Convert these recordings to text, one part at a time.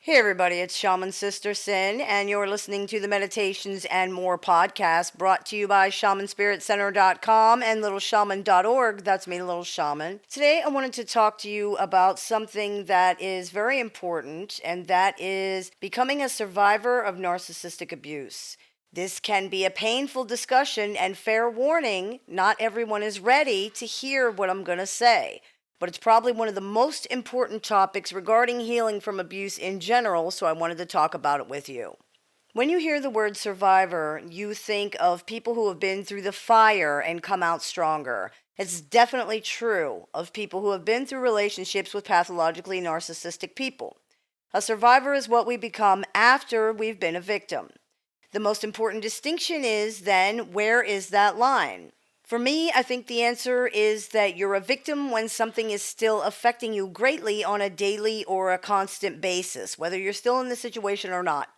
Hey everybody, it's Shaman Sister Sin, and you're listening to the Meditations and More podcast brought to you by ShamanSpiritCenter.com and LittleShaman.org. That's me, Little Shaman. Today I wanted to talk to you about something that is very important, and that is becoming a survivor of narcissistic abuse. This can be a painful discussion, and fair warning, not everyone is ready to hear what I'm going to say. But it's probably one of the most important topics regarding healing from abuse in general, so I wanted to talk about it with you. When you hear the word survivor, you think of people who have been through the fire and come out stronger. It's definitely true of people who have been through relationships with pathologically narcissistic people. A survivor is what we become after we've been a victim. The most important distinction is then, where is that line? For me, I think the answer is that you're a victim when something is still affecting you greatly on a daily or a constant basis, whether you're still in the situation or not.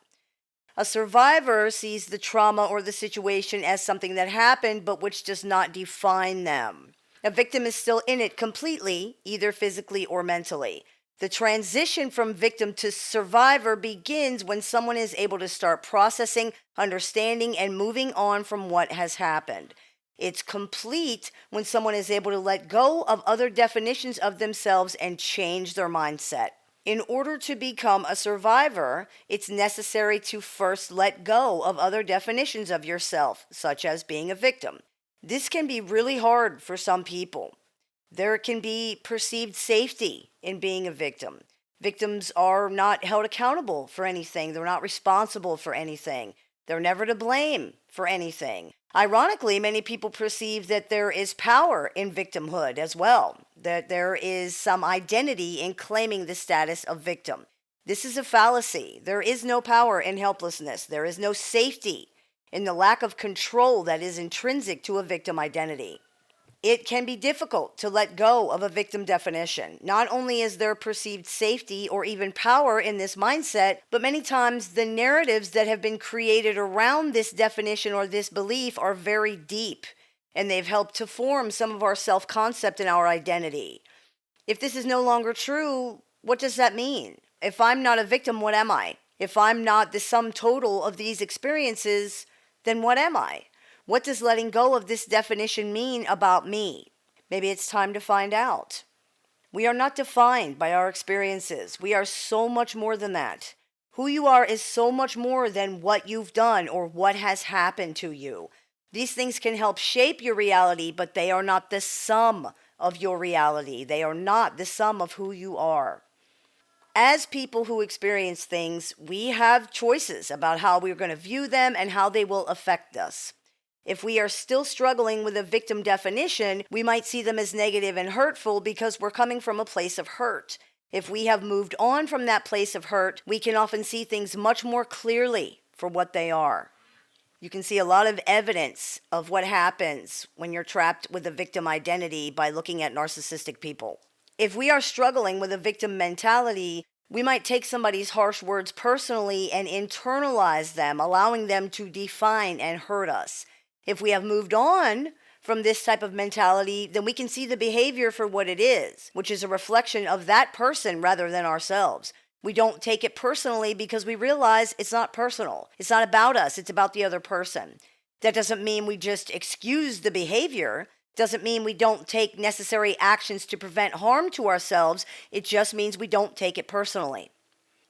A survivor sees the trauma or the situation as something that happened, but which does not define them. A victim is still in it completely, either physically or mentally. The transition from victim to survivor begins when someone is able to start processing, understanding, and moving on from what has happened. It's complete when someone is able to let go of other definitions of themselves and change their mindset. In order to become a survivor, it's necessary to first let go of other definitions of yourself, such as being a victim. This can be really hard for some people. There can be perceived safety in being a victim. Victims are not held accountable for anything. They're not responsible for anything. They're never to blame for anything. Ironically, many people perceive that there is power in victimhood as well, that there is some identity in claiming the status of victim. This is a fallacy. There is no power in helplessness. There is no safety in the lack of control that is intrinsic to a victim identity. It can be difficult to let go of a victim definition. Not only is there perceived safety or even power in this mindset, but many times the narratives that have been created around this definition or this belief are very deep, and they've helped to form some of our self-concept and our identity. If this is no longer true, what does that mean? If I'm not a victim, what am I? If I'm not the sum total of these experiences, then what am I? What does letting go of this definition mean about me? Maybe it's time to find out. We are not defined by our experiences. We are so much more than that. Who you are is so much more than what you've done or what has happened to you. These things can help shape your reality, but they are not the sum of your reality. They are not the sum of who you are. As people who experience things, we have choices about how we're going to view them and how they will affect us. If we are still struggling with a victim definition, we might see them as negative and hurtful because we're coming from a place of hurt. If we have moved on from that place of hurt, we can often see things much more clearly for what they are. You can see a lot of evidence of what happens when you're trapped with a victim identity by looking at narcissistic people. If we are struggling with a victim mentality, we might take somebody's harsh words personally and internalize them, allowing them to define and hurt us. If we have moved on from this type of mentality, then we can see the behavior for what it is, which is a reflection of that person rather than ourselves. We don't take it personally because we realize it's not personal. It's not about us. It's about the other person. That doesn't mean we just excuse the behavior. Doesn't mean we don't take necessary actions to prevent harm to ourselves. It just means we don't take it personally.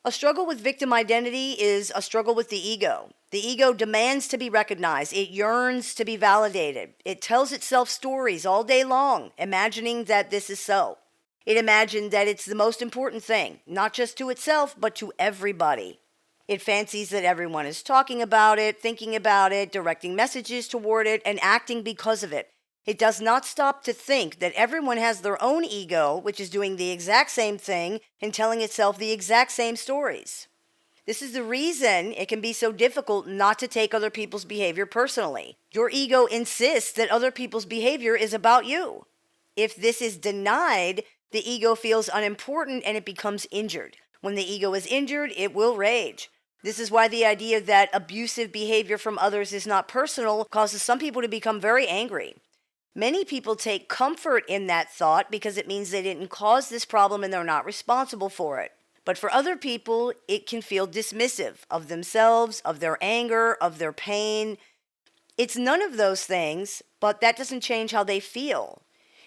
A struggle with victim identity is a struggle with the ego. The ego demands to be recognized. It yearns to be validated. It tells itself stories all day long, imagining that this is so. It imagines that it's the most important thing, not just to itself, but to everybody. It fancies that everyone is talking about it, thinking about it, directing messages toward it, and acting because of it. It does not stop to think that everyone has their own ego, which is doing the exact same thing and telling itself the exact same stories. This is the reason it can be so difficult not to take other people's behavior personally. Your ego insists that other people's behavior is about you. If this is denied, the ego feels unimportant and it becomes injured. When the ego is injured, it will rage. This is why the idea that abusive behavior from others is not personal causes some people to become very angry. Many people take comfort in that thought because it means they didn't cause this problem and they're not responsible for it. But for other people, it can feel dismissive of themselves, of their anger, of their pain. It's none of those things, but that doesn't change how they feel.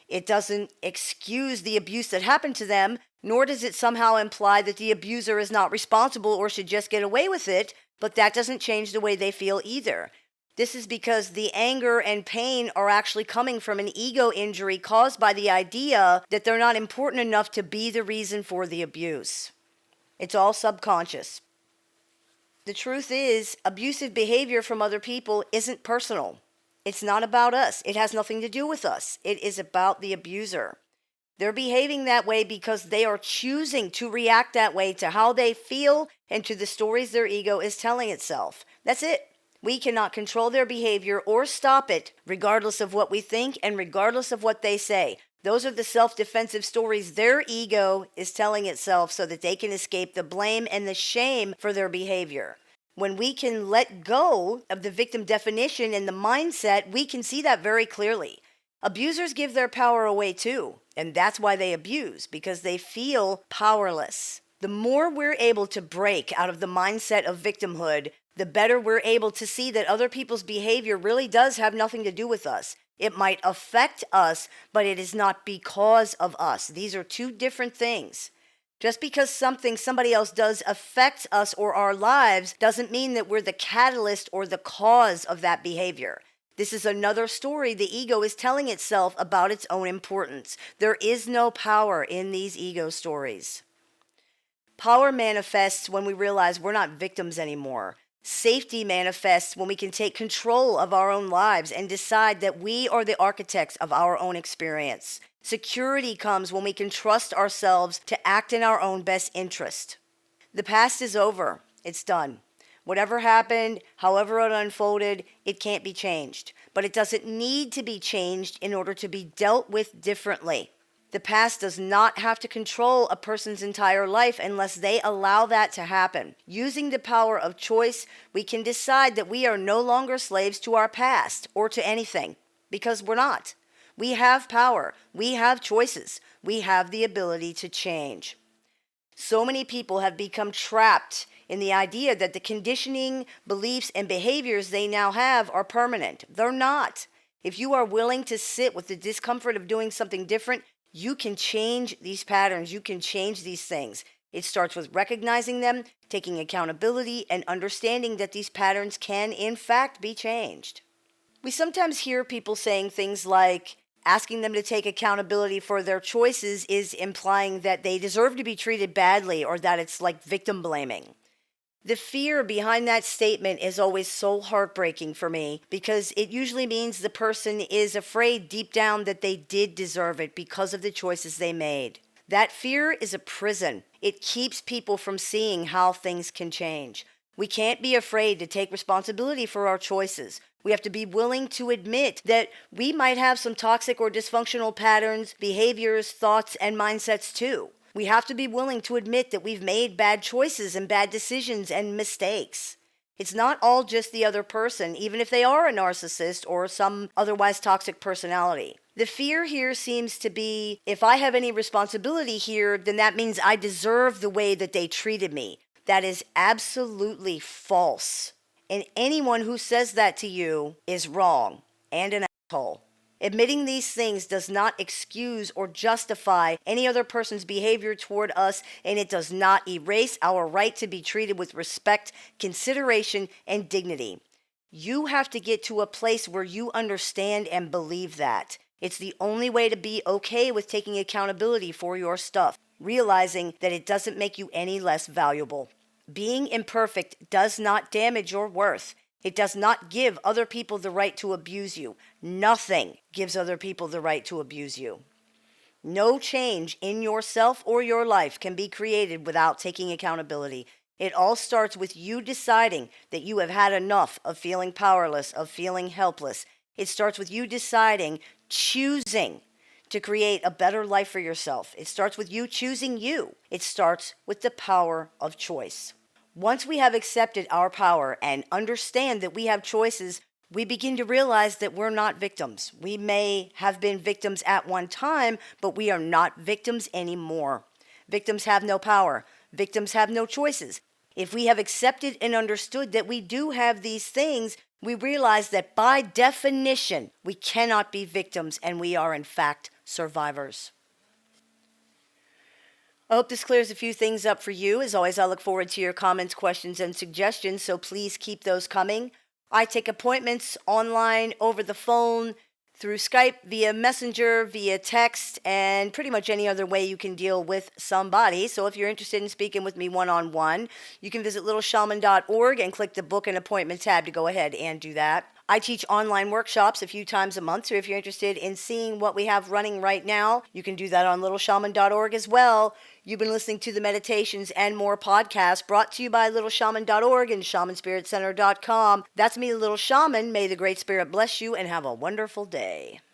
It doesn't excuse the abuse that happened to them, nor does it somehow imply that the abuser is not responsible or should just get away with it, but that doesn't change the way they feel either. This is because the anger and pain are actually coming from an ego injury caused by the idea that they're not important enough to be the reason for the abuse. It's all subconscious. The truth is, abusive behavior from other people isn't personal. It's not about us. It has nothing to do with us. It is about the abuser. They're behaving that way because they are choosing to react that way to how they feel and to the stories their ego is telling itself. That's it. We cannot control their behavior or stop it, regardless of what we think and regardless of what they say. Those are the self-defensive stories their ego is telling itself so that they can escape the blame and the shame for their behavior. When we can let go of the victim definition and the mindset, we can see that very clearly. Abusers give their power away too, and that's why they abuse, because they feel powerless. The more we're able to break out of the mindset of victimhood, the better we're able to see that other people's behavior really does have nothing to do with us. It might affect us, but it is not because of us. These are two different things. Just because something somebody else does affects us or our lives doesn't mean that we're the catalyst or the cause of that behavior. This is another story the ego is telling itself about its own importance. There is no power in these ego stories. Power manifests when we realize we're not victims anymore. Safety manifests when we can take control of our own lives and decide that we are the architects of our own experience. Security comes when we can trust ourselves to act in our own best interest. The past is over. It's done. Whatever happened, however it unfolded, it can't be changed. But it doesn't need to be changed in order to be dealt with differently. The past does not have to control a person's entire life unless they allow that to happen. Using the power of choice, we can decide that we are no longer slaves to our past or to anything, because we're not. We have power. We have choices. We have the ability to change. So many people have become trapped in the idea that the conditioning, beliefs, and behaviors they now have are permanent. They're not. If you are willing to sit with the discomfort of doing something different, you can change these patterns. You can change these things. It starts with recognizing them, taking accountability, and understanding that these patterns can, in fact, be changed. We sometimes hear people saying things like, asking them to take accountability for their choices is implying that they deserve to be treated badly or that it's like victim blaming. The fear behind that statement is always so heartbreaking for me because it usually means the person is afraid deep down that they did deserve it because of the choices they made. That fear is a prison. It keeps people from seeing how things can change. We can't be afraid to take responsibility for our choices. We have to be willing to admit that we might have some toxic or dysfunctional patterns, behaviors, thoughts, and mindsets too. We have to be willing to admit that we've made bad choices and bad decisions and mistakes. It's not all just the other person, even if they are a narcissist or some otherwise toxic personality. The fear here seems to be, if I have any responsibility here, then that means I deserve the way that they treated me. That is absolutely false. And anyone who says that to you is wrong and an asshole. Admitting these things does not excuse or justify any other person's behavior toward us, and it does not erase our right to be treated with respect, consideration, and dignity. You have to get to a place where you understand and believe that. It's the only way to be okay with taking accountability for your stuff, realizing that it doesn't make you any less valuable. Being imperfect does not damage your worth. It does not give other people the right to abuse you. Nothing gives other people the right to abuse you. No change in yourself or your life can be created without taking accountability. It all starts with you deciding that you have had enough of feeling powerless, of feeling helpless. It starts with you deciding, choosing to create a better life for yourself. It starts with you choosing you. It starts with the power of choice. Once we have accepted our power and understand that we have choices, we begin to realize that we're not victims. We may have been victims at one time, but we are not victims anymore. Victims have no power. Victims have no choices. If we have accepted and understood that we do have these things, we realize that by definition, we cannot be victims and we are in fact survivors. I hope this clears a few things up for you. As always, I look forward to your comments, questions, and suggestions, so please keep those coming. I take appointments online, over the phone, through Skype, via Messenger, via text, and pretty much any other way you can deal with somebody. So if you're interested in speaking with me one-on-one, you can visit littleshaman.org and click the Book an Appointment tab to go ahead and do that. I teach online workshops a few times a month, so if you're interested in seeing what we have running right now, you can do that on littleshaman.org as well. You've been listening to the Meditations and More podcast, brought to you by littleshaman.org and shamanspiritcenter.com. That's me, Little Shaman. May the Great Spirit bless you and have a wonderful day.